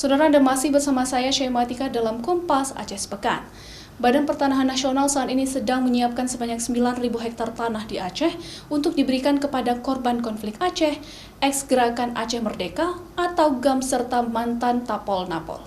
Saudara, Anda masih bersama saya Syematika dalam Kompas Aceh Sepekan. Badan Pertanahan Nasional saat ini sedang menyiapkan sebanyak 9.000 hektar tanah di Aceh untuk diberikan kepada korban konflik Aceh, ex-Gerakan Aceh Merdeka atau GAM serta mantan Tapol-Napol.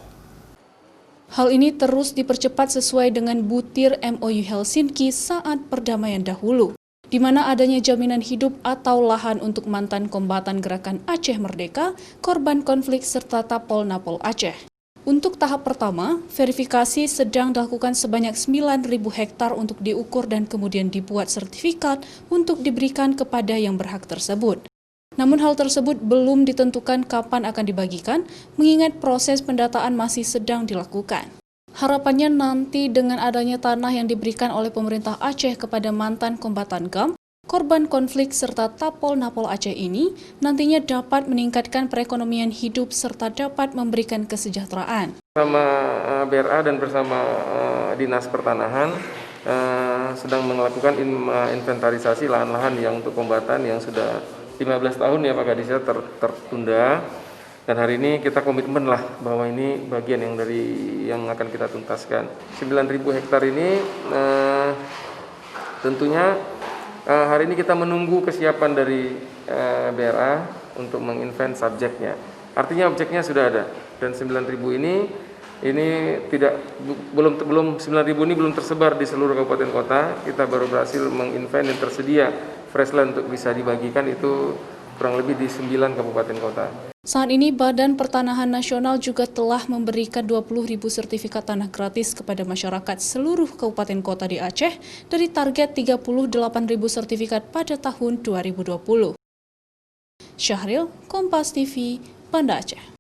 Hal ini terus dipercepat sesuai dengan butir MOU Helsinki saat perdamaian dahulu, di mana adanya jaminan hidup atau lahan untuk mantan kombatan Gerakan Aceh Merdeka, korban konflik serta Tapol-Napol Aceh. Untuk tahap pertama, verifikasi sedang dilakukan sebanyak 9.000 hektar untuk diukur dan kemudian dibuat sertifikat untuk diberikan kepada yang berhak tersebut. Namun hal tersebut belum ditentukan kapan akan dibagikan, mengingat proses pendataan masih sedang dilakukan. Harapannya nanti dengan adanya tanah yang diberikan oleh pemerintah Aceh kepada mantan kombatan GAM, korban konflik serta Tapol-Napol Aceh ini nantinya dapat meningkatkan perekonomian hidup serta dapat memberikan kesejahteraan. Bersama BRA dan bersama Dinas Pertanahan sedang melakukan inventarisasi lahan-lahan yang untuk kombatan yang sudah 15 tahun ya Pak Kadisnya tertunda. Dan hari ini kita komitmen lah bahwa ini bagian yang akan kita tuntaskan. 9.000 hektar ini tentunya hari ini kita menunggu kesiapan dari BRA untuk menginvent subjeknya. Artinya objeknya sudah ada dan 9.000 ini belum 9.000 ini belum tersebar di seluruh kabupaten kota. Kita baru berhasil menginvent dan tersedia fresh land untuk bisa dibagikan itu kurang lebih di 9 kabupaten kota. Saat ini Badan Pertanahan Nasional juga telah memberikan 20.000 sertifikat tanah gratis kepada masyarakat seluruh kabupaten kota di Aceh dari target 38.000 sertifikat pada tahun 2020. Syahril, Kompas TV, Banda Aceh.